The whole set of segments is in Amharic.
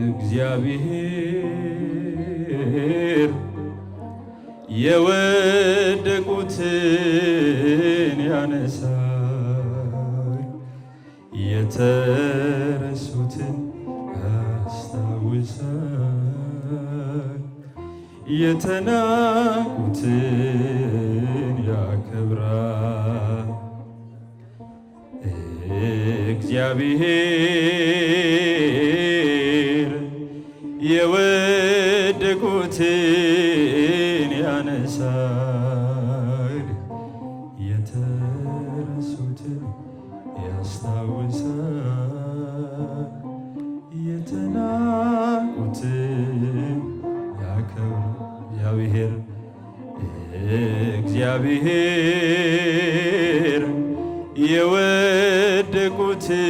እግዚአብሔር የወደቁትን ያነሳል፣ የተረሱትን ያስታውሳል፣ የተናቁትን ያከብራል። እግዚአብሔር የወደቁትን ያነሳል፣ የተረሱትን ያስታውሳል፣ የተናቁትን ያከብራል። እግዚአብሔር የወደቁትን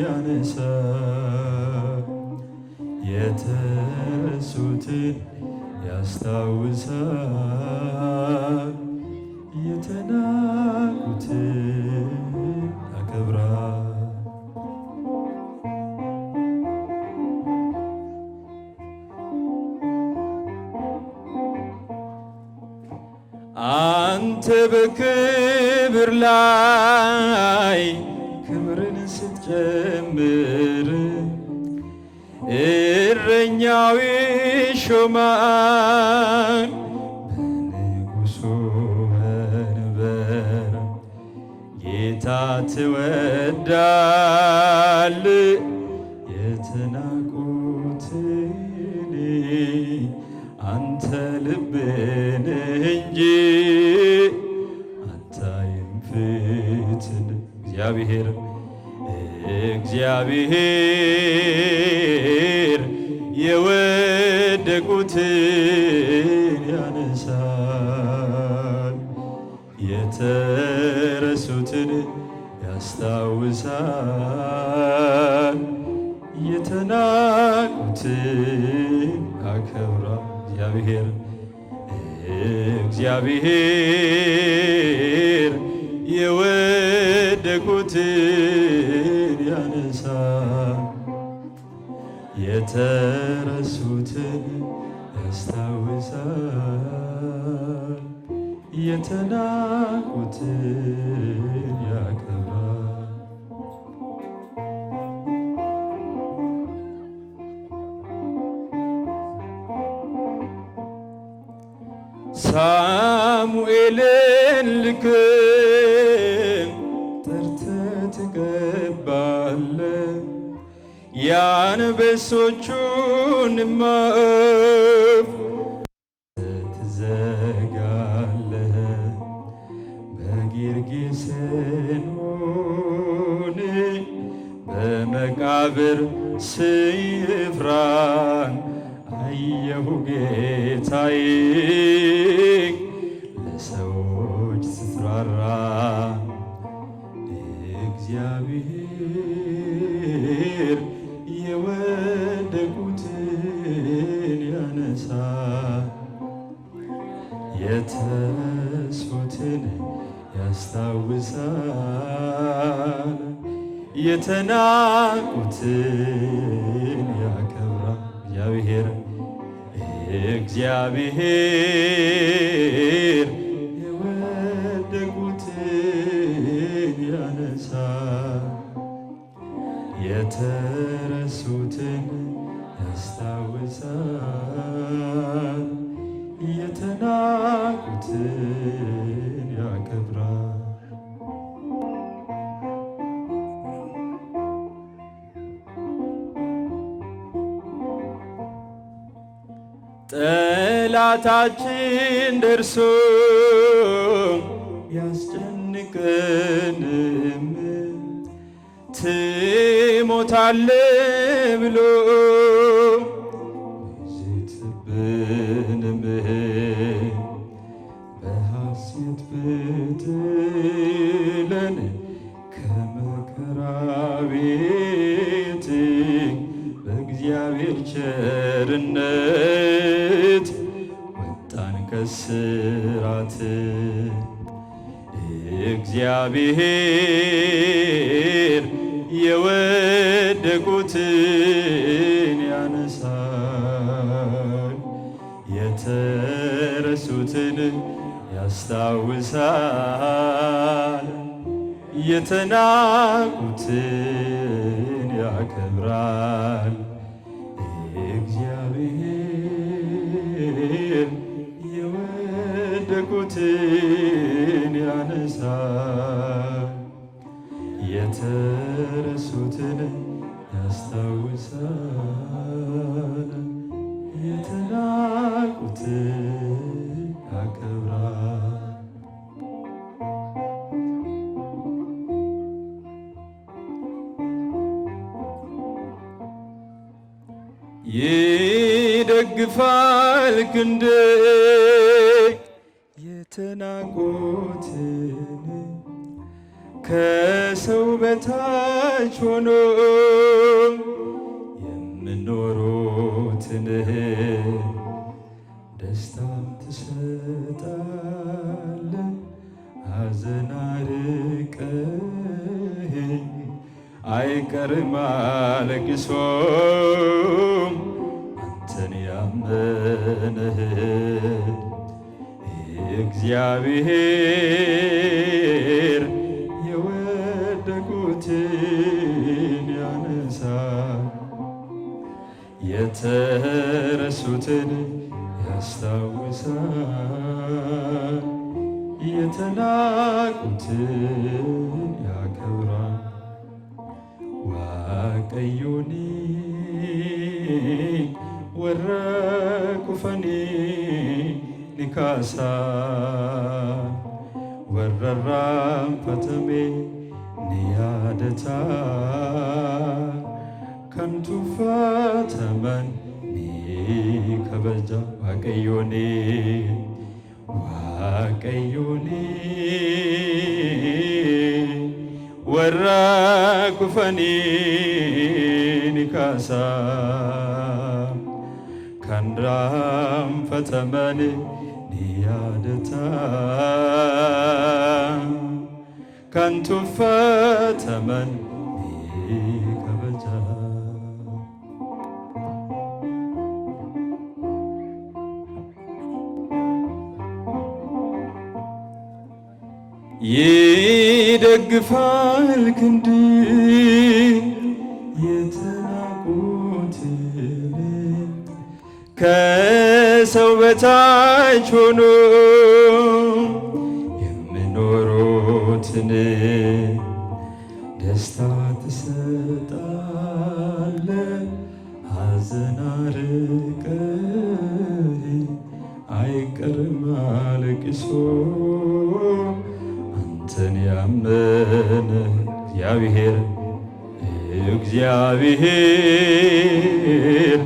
ያነሳል፣ የተረሱትን ያስታውሳል፣ የተናቁትን ያከብራል። አንተ በክብር ላይ ክብርን ስትጨምር እረኛው ይሾማል በንጉሡ መንበር። ጌታ ትወዳል የተናቁትን አንተ ልብን እንጂ አታይም ፊትን። እግዚአብሔር የወደቁትን ያነሳል፣ የተረሱትን ያስታውሳል፣ የተናቁትን ያከብራል። እግዚአብሔር የወደቁትን ያነሳል፣ የተረሱትን ያስታውሳል፣ የተናቁትን ያከብራል። ሳሙኤልን ልከህ ጠርተህ ትቀባለህ፣ የአንበሶቹን አፍ ትዘጋለህ። በጌርጌሴኖን በመቃብር ስፍራ አየሁ ጌታዬ ለሰዎች ስትራራ። እግዚአብሔር የወደቁትን ያነሳል፣ የተረሱትን ያስታውሳል፣ የተናቁትን ያከብራል። እግዚአብሔር የወደቁትን ያነሳል፣ የተረሱትን ያስታውሳል፣ የተናቁትን ያከብራል። ጠላታችን ደርሶ ያስጨንቀንም ትሞታለህ ብሎ ይዝትብንም በሐሴት ብጥለን ከመከራ ቤት በእግዚአብሔር ቸርነት ወጣን ከስራት። እግዚአብሔር የወደቁትን የወደቁትን ያነሳል፣ የተረሱትን ያስታውሳል፣ የተናቁትን ያከብራል። እግዚአብሔር የወደቁትን ያነሳል፣ የተረሱትን ያስታውሳል፣ የተናቁትን ያከብራል። ይደግፋል ክንድ የተናቁትን ከሰው በታች ሆኖ የምኖሩትን ደስታም ትሰጣለ ሐዘን አርቀህ አይቀርም አለቅሶም አንተን ያመነህ እግዚአብሔር የወደቁትን ያነሳል፣ የተረሱትን ያስታውሳል፣ የተናቁትን ያከብራል። ዋቀዮኒ ወረ ኩፈኒ ኒካሳ ወረራም ፈተሜ ኒያደታ ከንቱፈተመን ኒከበጃ ዋቀዮኒ ዋቀዮኒ ወረ ኩፈኒ ኒካሳ ከንራም ፈተመን ኒያደታ ከንቱፈተመን ኒከበጃ ይደግፋል ክንድ የተናቁትን ከሰው በታች ሆኖ የምኖሩትን ደስታ ትሰጣለ ሐዘን አርቀህ አይቀርም አለቅሶ አንተን ያመነ እግዚአብሔር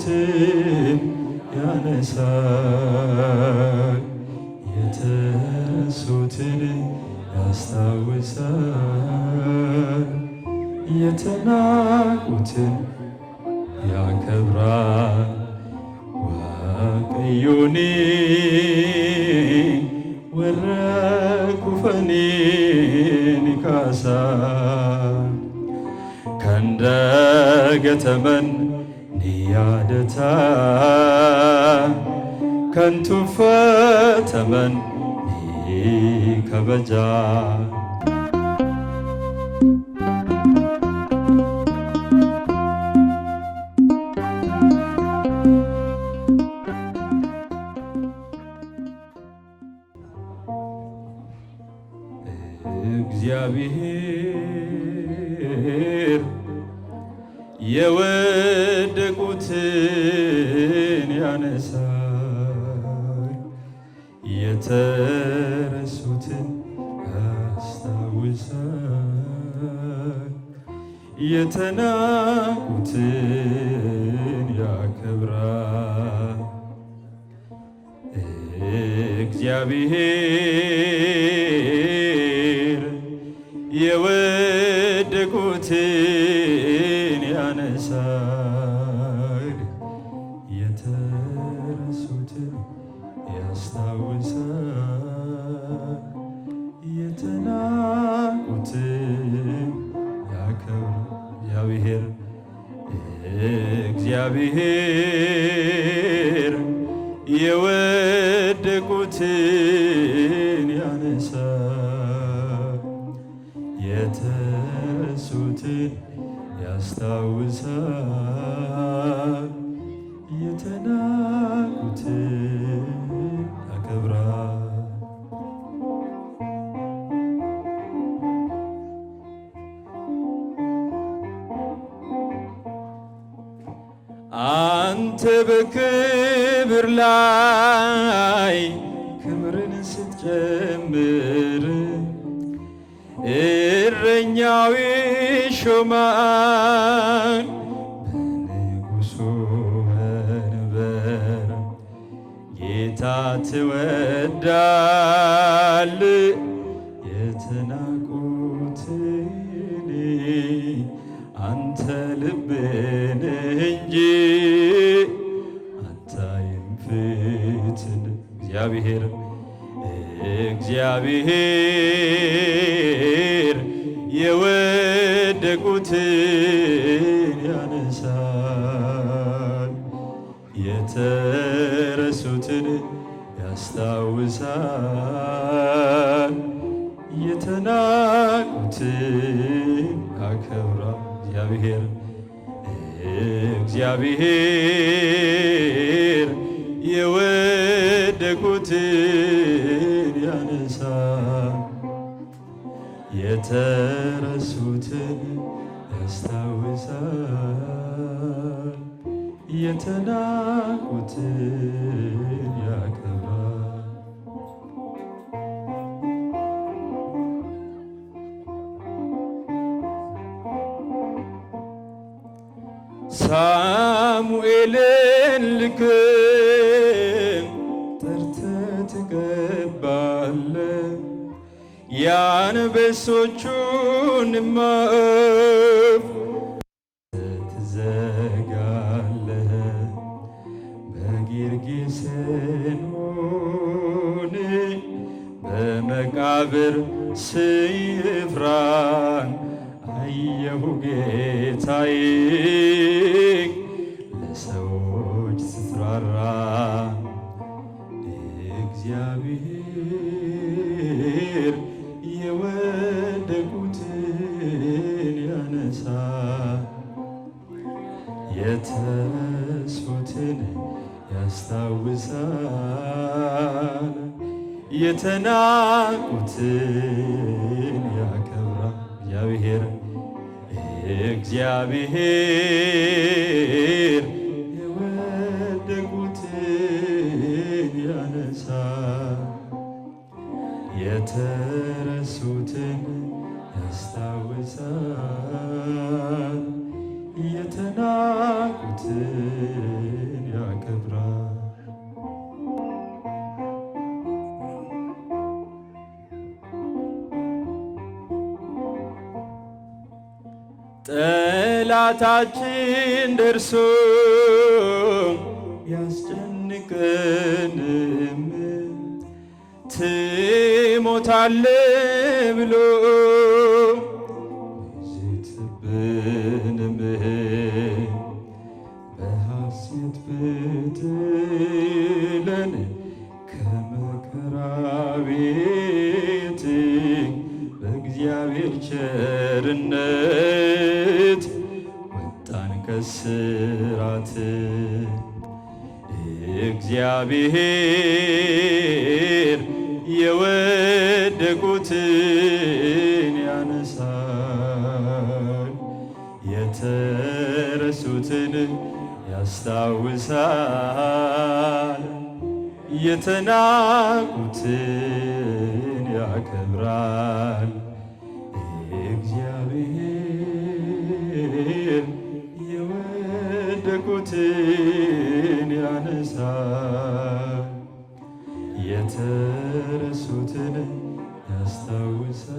የወደቁትን ያነሳል፣ የተረሱትን ያስታውሳል፣ የተናቁትን ያከብራል። ዋቀዮኒ ወረ ኩፈኒ ኒካሳ ከንደገተመን ኒያደታ ከንቱፈተመን ኒከበጃ እግዚአብሔር የወደቁትን ያነሳል፣ የተረሱትን ያስታውሳል፣ የተናቁትን ያከብራል። እግዚአብሔር የወደቁትን ያነሳል፣ የተረሱትን ያስታውሳል፣ የተናቁትን ያከብራል። እግዚአብሔር እግዚአብሔር የወደቁትን ያነሳል፣ የተረሱትን ያስታውሳል፣ የተናቁትን ያከብራል። አንተ በክብር ላይ ክብርን ስትጨምር እረኛው ይሾማል በንጉሡ መንበር። ጌታ ትወዳል የተናቁትን አንተ ልብን እንጂ አታይም ፊትን። እግዚአብሔር እግዚአብሔር የወደቁትን ያነሳል፣ የተረሱትን ያስታውሳል፣ የተናቁትን ያከብራል። እግዚአብሔር እግዚአብሔር የወደቁትን ያነሳል፣ የተረሱትን ያስታውሳል፣ የተናቁትን ያከብራል። ሳሙኤልን ልክም ጠርተህ ትቀባለህ፣ የአንበሶቹን አፍ ትዘጋለህ። በጌርጌሴኖን በመቃብር ስፍራ አየሁ ጌታዬ ለሰዎች ስትራራ። እግዚአብሔር የወደቁትን ያነሳል፣ የተረሱትን ያስታውሳል፣ የተናቁትን ያከብራል። እግዚአብሔር እግዚአብሔር የወደቁትን ያነሳል፣ የተረሱትን ያስታውሳል፣ የተናቁትን ያከብራል። ጠላታችን ደርሶ ያስጨንቀንም ትሞታለህ ብሎ ይዝትብንም በሐሴት ብትለን ከመከራ ቤት በእግዚአብሔር ቸርነት ወጣን ከስራት። እግዚአብሔር የወደቁትን ያነሳል፣ የተረሱትን ያስታውሳል፣ የተናቁትን ያከብራል። እግዚአብሔር የወደቁትን ያነሳል፣ የተረሱትን ያስታውሳል፣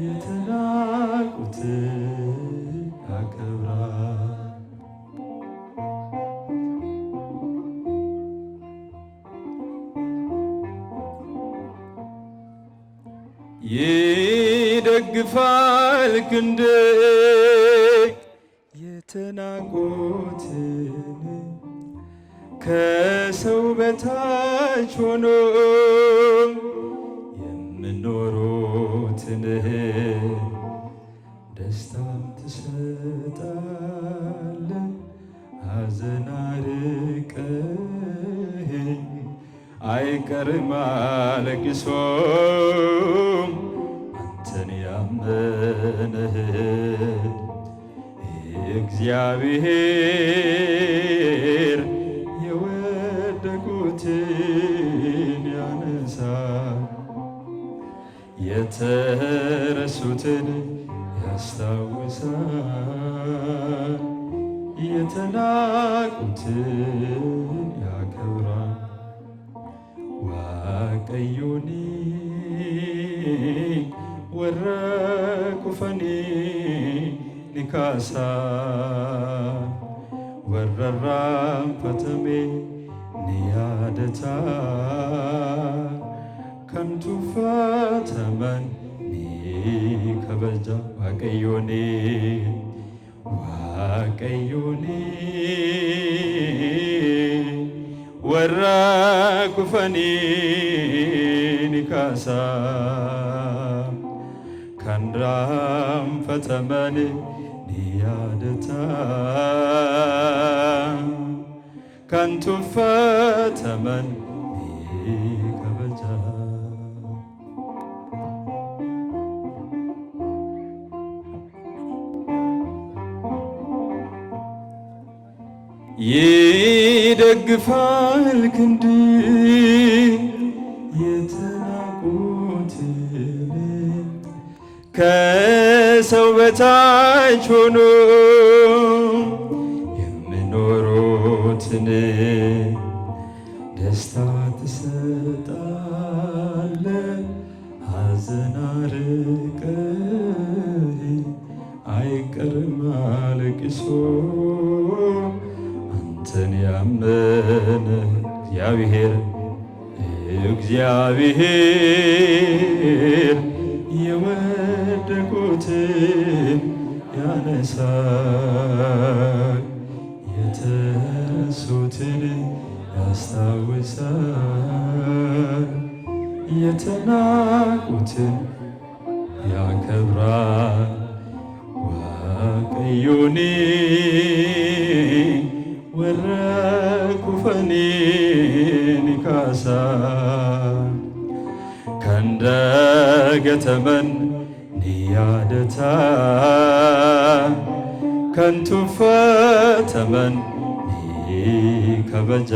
የተናቁትን ያከብራል። ይደግፋል ክንድ የተናቁትን ከሰው በታች ሆኖ የምኖሩትን ደስታም ትሰጣለ ሐዘን አርቀህ አይቀርም አለቅሶም አንተን ያመነህ እግዚአብሔር የወደቁትን ያነሳል የተረሱትን ያስታውሳል የተናቁትን ያከብራል ዋቀዮኒ ወረ ኩፈኒ ኒካሳ ወረራም ፈተሜ ኒያደታ ከንቱፈተመን ኒከበጃ ዋቀዮኒ ዋቀዮኒ ወረ ኩፈኒ ኒካሳ ከንራም ፈተመን ኒያደታ ከንቱፈተመን ኒከበጃ ይደግፋል ክንድ የተናቁትን ከሰው በታች ሆኖ የሚኖሩትን ደስታ ትሰጣለ ሐዘን አርቀህ አይቀርም አለቅሶ አንተን ያመነ እግዚአብሔር የወደቁትን ያነሳል የተረሱትን ያስታውሳል የተናቁትን ያከብራል ዋቀዮኒ ወረ ኩፈኒ ኒካሳ ከንደገተመን ኒያደታ ከንቱፈተመን ኒከበጃ